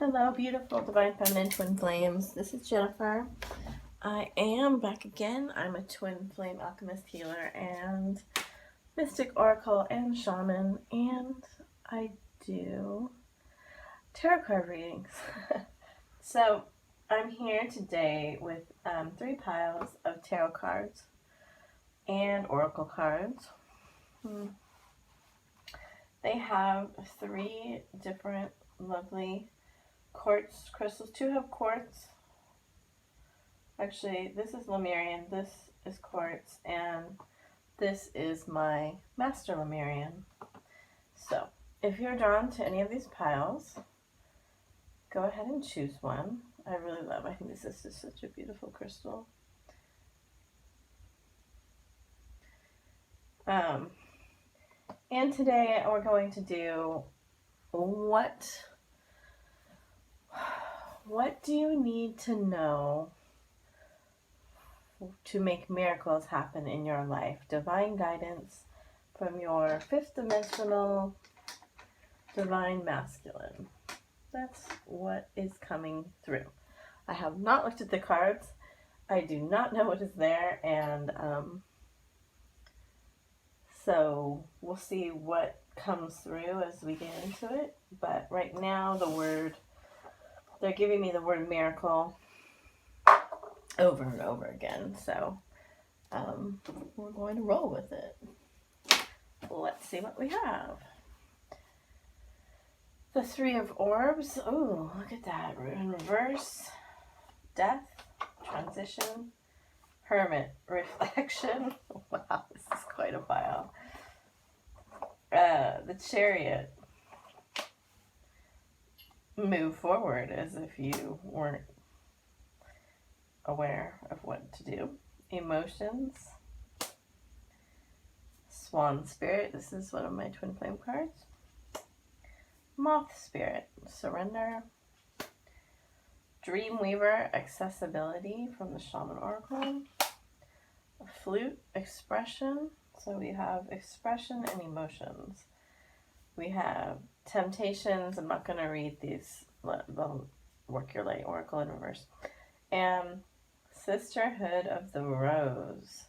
Hello, beautiful divine feminine twin flames. This is Jennifer. I am back again. I'm a twin flame alchemist healer and mystic oracle and shaman, and I do tarot card readings. So I'm here today with 3 piles of tarot cards and oracle cards. They have 3 different lovely quartz crystals. 2 have quartz. Actually, this is Lemurian, this is quartz, and this is my master Lemurian. So, if you're drawn to any of these piles, go ahead and choose one. I think this is just such a beautiful crystal. And today we're going to do what do you need to know to make miracles happen in your life? Divine guidance from your 5th dimensional divine masculine. That's what is coming through. I have not looked at the cards. I do not know what is there, and so we'll see what comes through as we get into it. But right now, they're giving me the word miracle over and over again. So we're going to roll with it. Let's see what we have. The 3 of orbs. Oh, look at that. In reverse. Death. Transition. Hermit. Reflection. Wow, this is quite a pile. The Chariot. Move forward as if you weren't aware of what to do. Emotions. Swan Spirit. This is one of my twin flame cards. Moth Spirit. Surrender. Dreamweaver. Accessibility from the Shaman Oracle. Flute. Expression. So we have expression and emotions. We have temptations. I'm not going to read these. The Work Your Light Oracle in reverse. And Sisterhood of the Rose.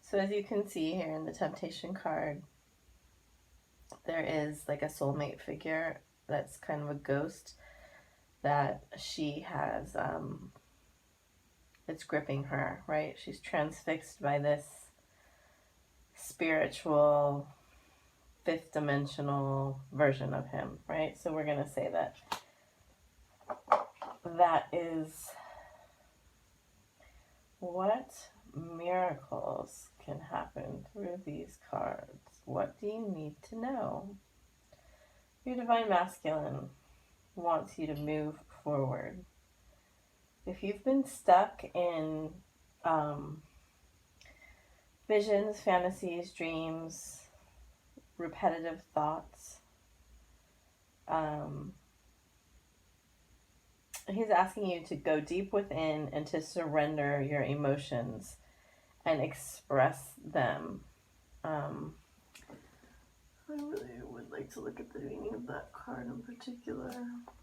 So as you can see here in the temptation card, there is like a soulmate figure that's kind of a ghost that she has, it's gripping her, right? She's transfixed by this spiritual 5th dimensional version of him, right? So we're going to say that is what miracles can happen through these cards. What do you need to know? Your divine masculine wants you to move forward. If you've been stuck in visions, fantasies, dreams, repetitive thoughts, he's asking you to go deep within and to surrender your emotions and express them. I really would like to look at the meaning of that card in particular,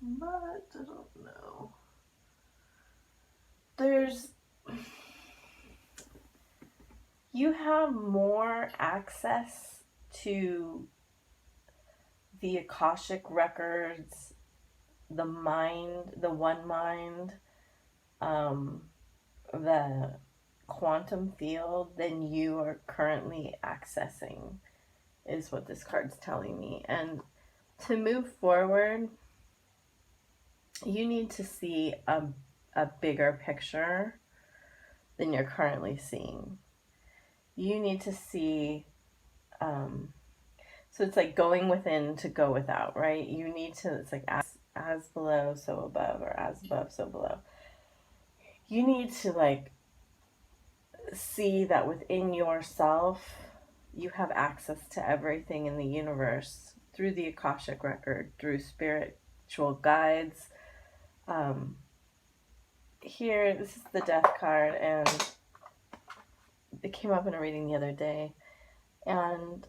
but I don't know. You have more access to the Akashic records, the mind, the one mind, the quantum field than you are currently accessing, is what this card's telling me. And to move forward, you need to see a bigger picture than you're currently seeing. You need to see, so it's like going within to go without, right? You need to, it's like as below, so above, or as above, so below. You need to like see that within yourself, you have access to everything in the universe through the Akashic record, through spiritual guides. Here, this is the Death card, and it came up in a reading the other day, and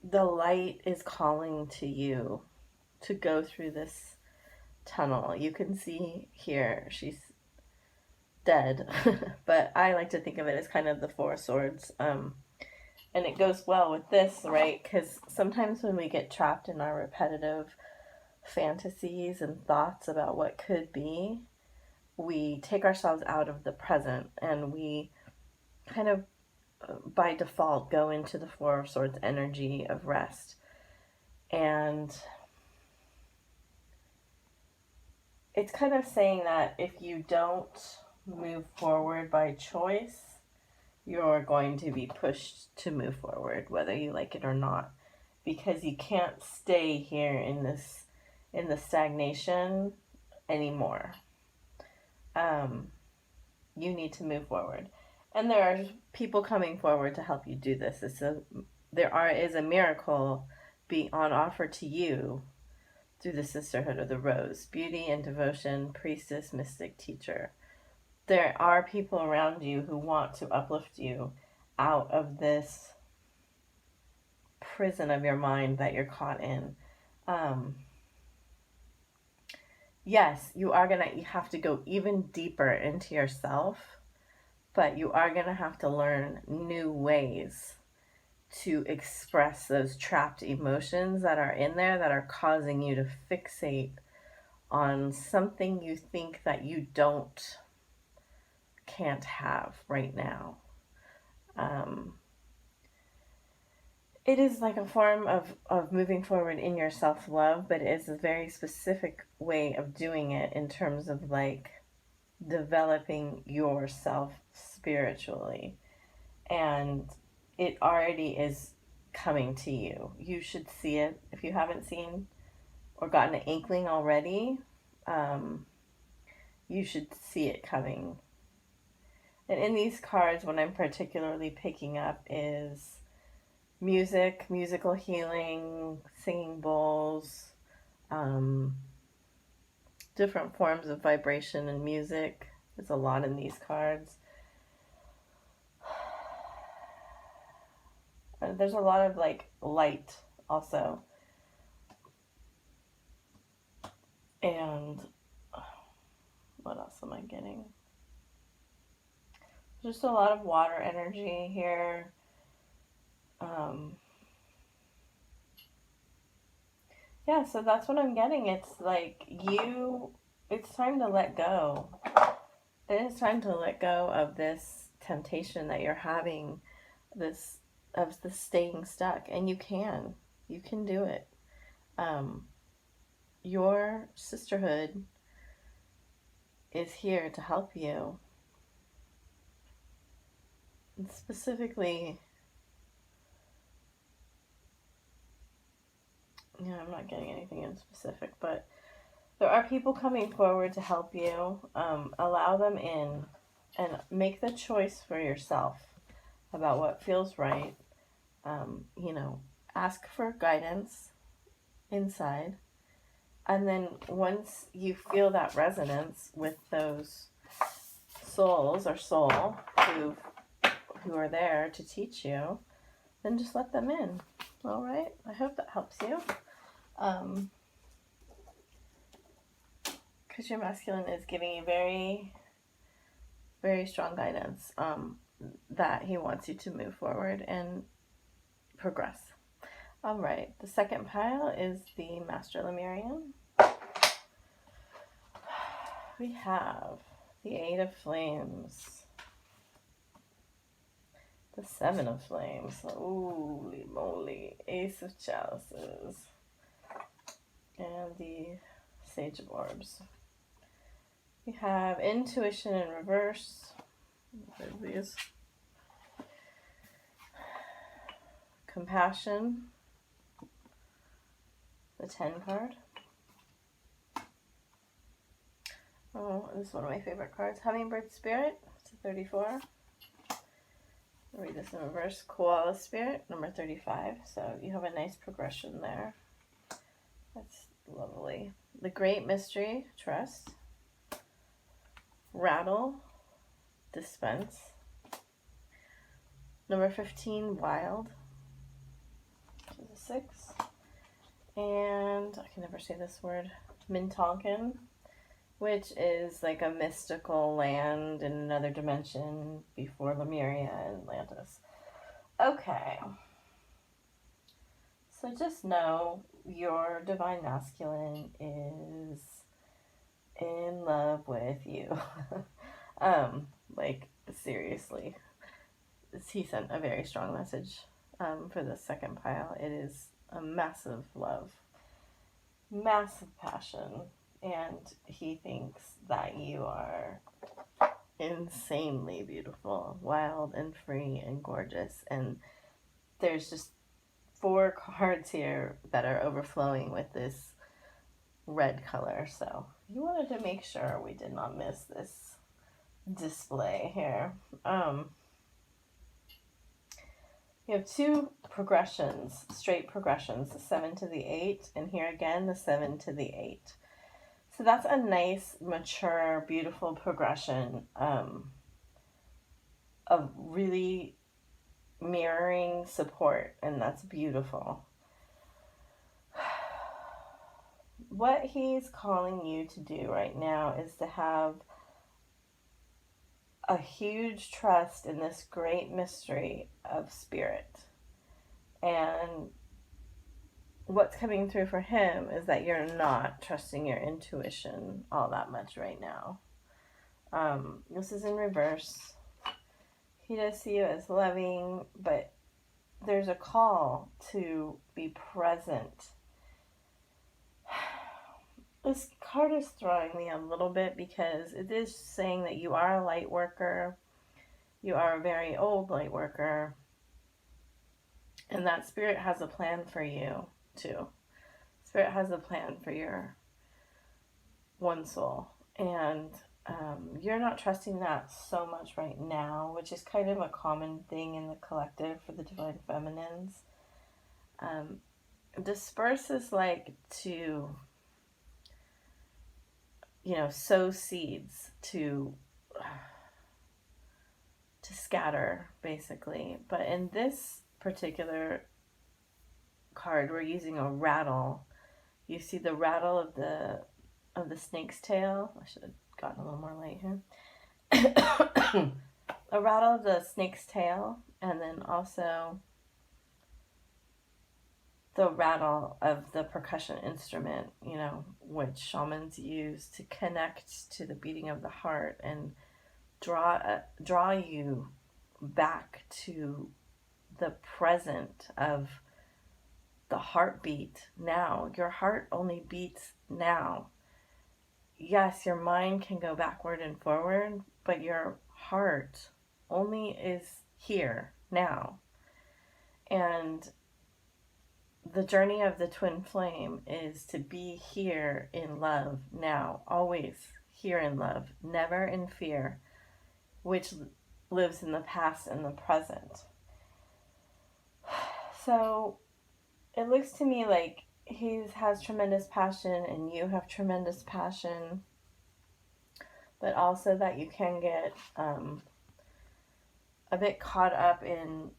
the light is calling to you. to go through this tunnel. You can see here she's dead, but I like to think of it as kind of the Four of Swords. And it goes well with this, right? Because sometimes when we get trapped in our repetitive fantasies and thoughts about what could be, we take ourselves out of the present and we kind of by default go into the Four of Swords energy of rest. And it's kind of saying that if you don't move forward by choice, you're going to be pushed to move forward, whether you like it or not, because you can't stay here in the stagnation anymore. You need to move forward, and there are people coming forward to help you do this. There is a miracle being on offer to you through the Sisterhood of the Rose, beauty and devotion, priestess, mystic, teacher. There are people around you who want to uplift you out of this prison of your mind that you're caught in. Yes, you have to go even deeper into yourself, but you are going to have to learn new ways to express those trapped emotions that are in there that are causing you to fixate on something you think that you can't have right now. It is like a form of moving forward in your self-love, but it is a very specific way of doing it in terms of like developing yourself spiritually. And it already is coming to you. You should see it. If you haven't seen or gotten an inkling already, you should see it coming. And in these cards, what I'm particularly picking up is music, musical healing, singing bowls, different forms of vibration and music. There's a lot in these cards. And there's a lot of like light also. And what else am I getting? Just a lot of water energy here. Yeah, so that's what I'm getting. It's like it's time to let go. It is time to let go of this temptation that you're having, of the staying stuck. And you can do it. Your sisterhood is here to help you. And specifically, I'm not getting anything in specific, but there are people coming forward to help you. Allow them in and make the choice for yourself about what feels right. Ask for guidance inside. And then once you feel that resonance with those souls or soul who are there to teach you, then just let them in. All right? I hope that helps you. Because your masculine is giving you very, very strong guidance that he wants you to move forward and progress. All right, the second pile is the Master Lemurian. We have the Eight of Flames, the Seven of Flames, holy moly, Ace of Chalices, and the Sage of Orbs. We have Intuition in reverse. These. Compassion, the 10 card. Oh, this is one of my favorite cards. Hummingbird Spirit, it's a 34. I'll read this in reverse. Koala Spirit, number 35. So you have a nice progression there. That's lovely. The Great Mystery, Trust. Rattle, Dispense. Number 15, Wild, which is a 6. and I can never say this word, Mintalkin, which is like a mystical land in another dimension before Lemuria and Atlantis. Okay. So just know your divine masculine is in love with you. Like, seriously. He sent a very strong message for the second pile. It is a massive love, massive passion, and he thinks that you are insanely beautiful, wild and free and gorgeous. And there's just 4 cards here that are overflowing with this red color. So you wanted to make sure we did not miss this display here. You have 2 progressions, straight progressions, the 7 to the 8, and here again the 7 to the 8. So that's a nice, mature, beautiful progression of really mirroring support, and that's beautiful. What he's calling you to do right now is to have a huge trust in this great mystery of spirit. And what's coming through for him is that you're not trusting your intuition all that much right now. This is in reverse. He does see you as loving, but there's a call to be present. This card is throwing me a little bit because it is saying that you are a light worker. You are a very old light worker. And that spirit has a plan for you, too. Spirit has a plan for your one soul. And you're not trusting that so much right now, which is kind of a common thing in the collective for the Divine Feminines. Disperse is like to, sow seeds, to scatter, basically. But in this particular card, we're using a rattle. You see the rattle of the snake's tail. I should have gotten a little more light here. A rattle of the snake's tail, and then also the rattle of the percussion instrument, which shamans use to connect to the beating of the heart and draw you back to the present of the heartbeat now. Your heart only beats now. Yes, your mind can go backward and forward, but your heart only is here now. And the journey of the twin flame is to be here in love now, always here in love, never in fear, which lives in the past and the present. So it looks to me like he has tremendous passion and you have tremendous passion, but also that you can get a bit caught up in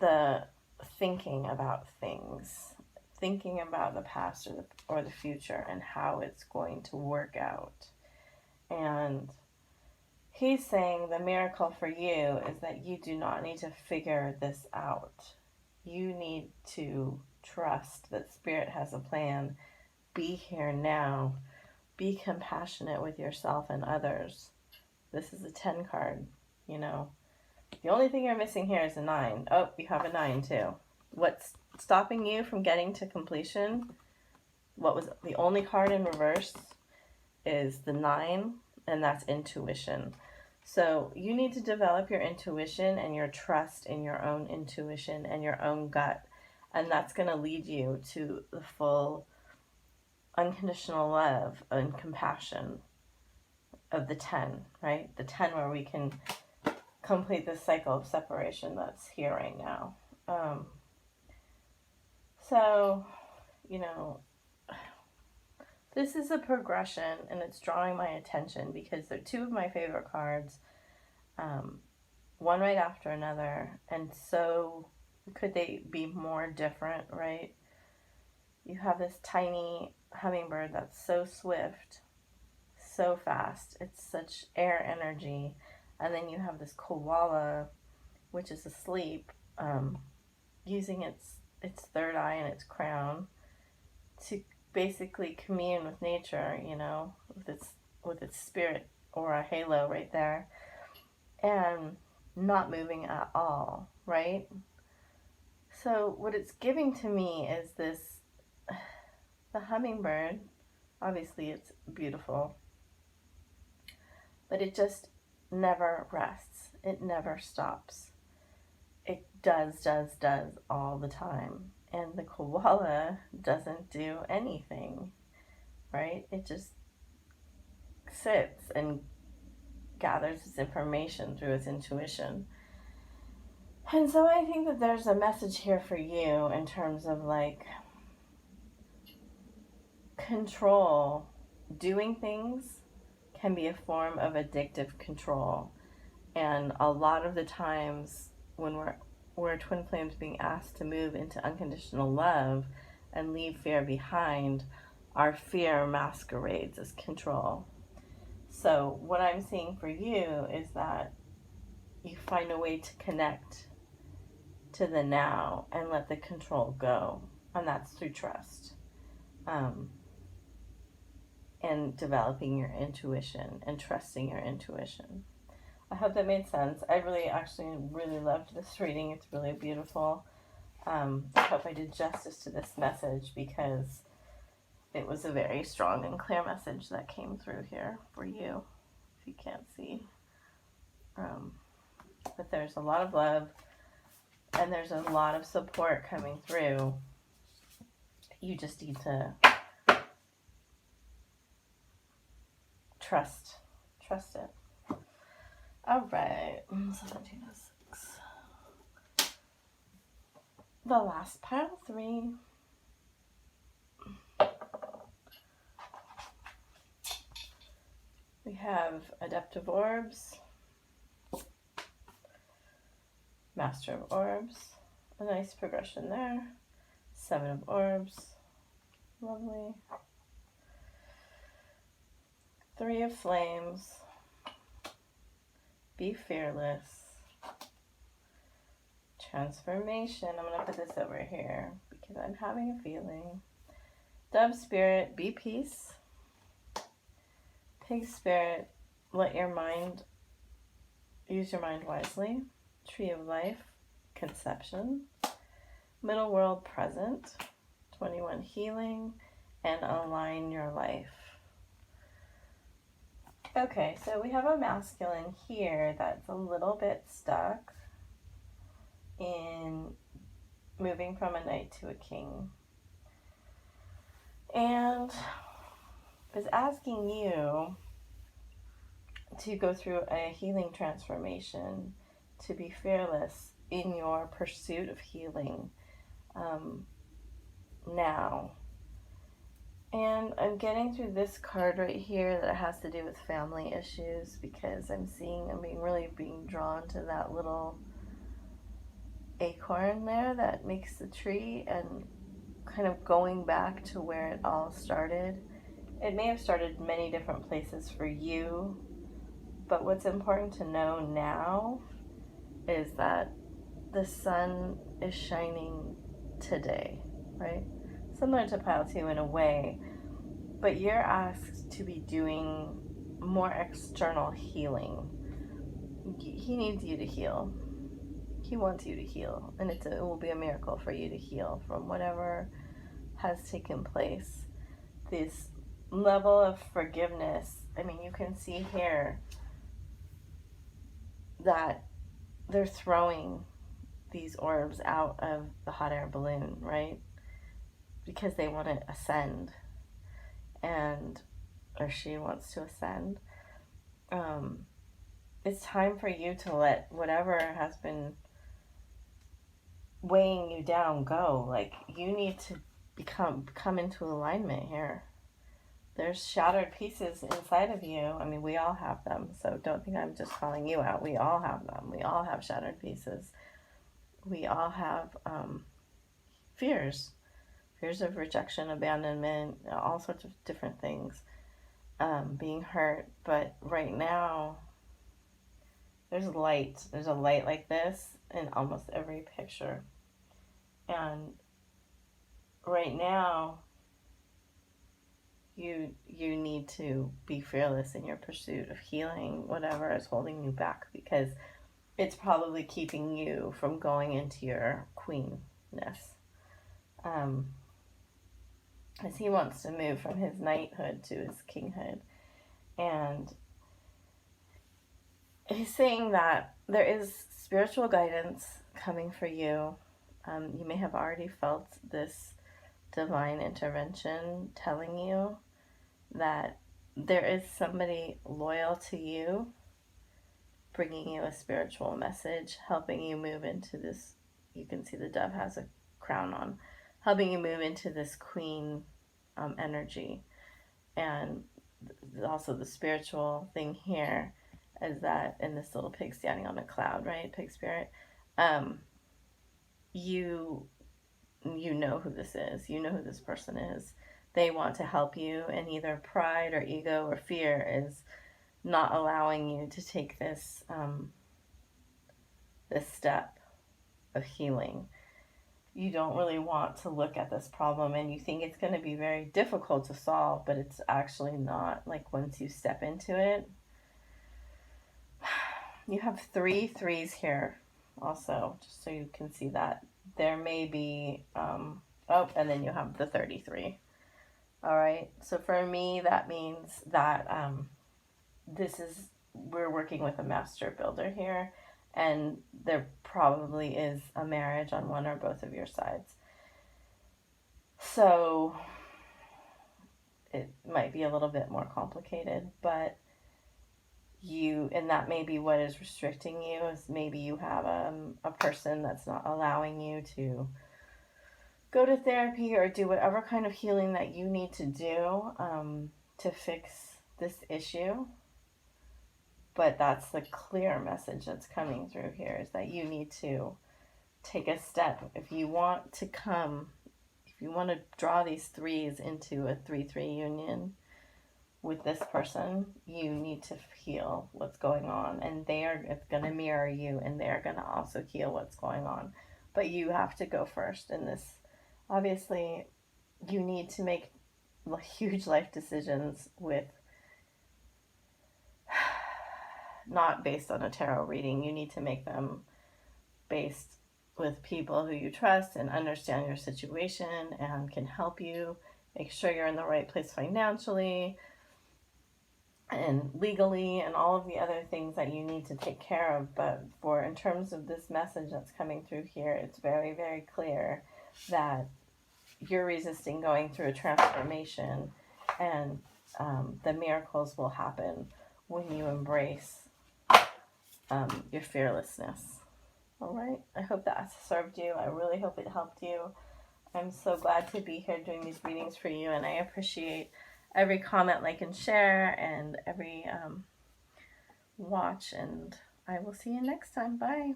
the thinking about things, thinking about the past or the future and how it's going to work out. And he's saying the miracle for you is that you do not need to figure this out. You need to trust that Spirit has a plan. Be here now. Be compassionate with yourself and others. This is a 10 card, The only thing you're missing here is a 9. Oh, you have a 9 too. What's stopping you from getting to completion, what was the only card in reverse, is the 9, and that's intuition. So you need to develop your intuition and your trust in your own intuition and your own gut. And that's going to lead you to the full unconditional love and compassion of the 10, right? The 10 where we can complete this cycle of separation that's here right now. So, this is a progression and it's drawing my attention because they're 2 of my favorite cards, one right after another. And so could they be more different, right? you have this tiny hummingbird that's so swift, so fast. It's such air energy. And then you have this koala, which is asleep, using its third eye and its crown to basically commune with nature, with its spirit or a halo right there, and not moving at all, right? So what it's giving to me is this, the hummingbird, obviously it's beautiful, but it just never rests. It never stops. It does all the time. And the koala doesn't do anything, right? It just sits and gathers its information through its intuition. And so I think that there's a message here for you in terms of like control. Doing things can be a form of addictive control. And a lot of the times when we're twin flames being asked to move into unconditional love and leave fear behind, our fear masquerades as control. So what I'm seeing for you is that you find a way to connect to the now and let the control go. And that's through trust. And developing your intuition and trusting your intuition. I hope that made sense. I really loved this reading. It's really beautiful. I hope I did justice to this message because it was a very strong and clear message that came through here for you, if you can't see. But there's a lot of love and there's a lot of support coming through. You just need to trust it. All right, 1706. The last pile 3. We have Adeptive Orbs, Master of Orbs, a nice progression there. 7 of Orbs, lovely. 3 of Flames, be fearless. Transformation, I'm going to put this over here because I'm having a feeling. Dove Spirit, be peace. Pig Spirit, use your mind wisely. Tree of Life, conception. Middle World, present. 21, healing. And align your life. Okay, so we have a masculine here that's a little bit stuck in moving from a knight to a king. And is asking you to go through a healing transformation, to be fearless in your pursuit of healing now. And I'm getting through this card right here that has to do with family issues because I'm being drawn to that little acorn there that makes the tree and kind of going back to where it all started. It may have started many different places for you, but what's important to know now is that the sun is shining today, right? Similar to pile 2 in a way, but you're asked to be doing more external healing. He needs you to heal. He wants you to heal, and it will be a miracle for you to heal from whatever has taken place. This level of forgiveness, you can see here that they're throwing these orbs out of the hot air balloon, right? Because they want to ascend, or she wants to ascend. It's time for you to let whatever has been weighing you down go. Like, you need to come into alignment here. There's shattered pieces inside of you. We all have them, so don't think I'm just calling you out. We all have them. We all have shattered pieces. We all have fears fears of rejection, abandonment, all sorts of different things, being hurt. But right now, there's light. There's a light like this in almost every picture. And right now, you need to be fearless in your pursuit of healing whatever is holding you back, because it's probably keeping you from going into your queenness. As he wants to move from his knighthood to his kinghood. And he's saying that there is spiritual guidance coming for you. You may have already felt this divine intervention telling you that there is somebody loyal to you, bringing you a spiritual message, helping you move into this. You can see the dove has a crown on, helping you move into this queen energy. And also the spiritual thing here is that, in this little pig standing on a cloud, right? Pig spirit. You know who this is. You know who this person is. They want to help you, and either pride or ego or fear is not allowing you to take this this step of healing. You don't really want to look at this problem, and you think it's going to be very difficult to solve, but it's actually not. Like, once you step into it, you have 3 threes here also, just so you can see that. There may be, and then you have the 33. All right, so for me, that means that we're working with a master builder here, and there probably is a marriage on one or both of your sides. So it might be a little bit more complicated, but and that may be what is restricting you, is maybe you have a person that's not allowing you to go to therapy or do whatever kind of healing that you need to do to fix this issue. But that's the clear message that's coming through here, is that you need to take a step. If you want to draw these threes into a 3-3 union with this person, you need to heal what's going on. And it's going to mirror you, and they're going to also heal what's going on. But you have to go first in this. Obviously, you need to make huge life decisions with not based on a tarot reading. You need to make them based with people who you trust and understand your situation and can help you. Make sure you're in the right place financially and legally and all of the other things that you need to take care of. But in terms of this message that's coming through here, it's very, very clear that you're resisting going through a transformation, and the miracles will happen when you embrace your fearlessness. All right, I hope that served you. I really hope it helped you. I'm so glad to be here doing these readings for you, and I appreciate every comment, like, and share, and every watch, and I will see you next time. Bye.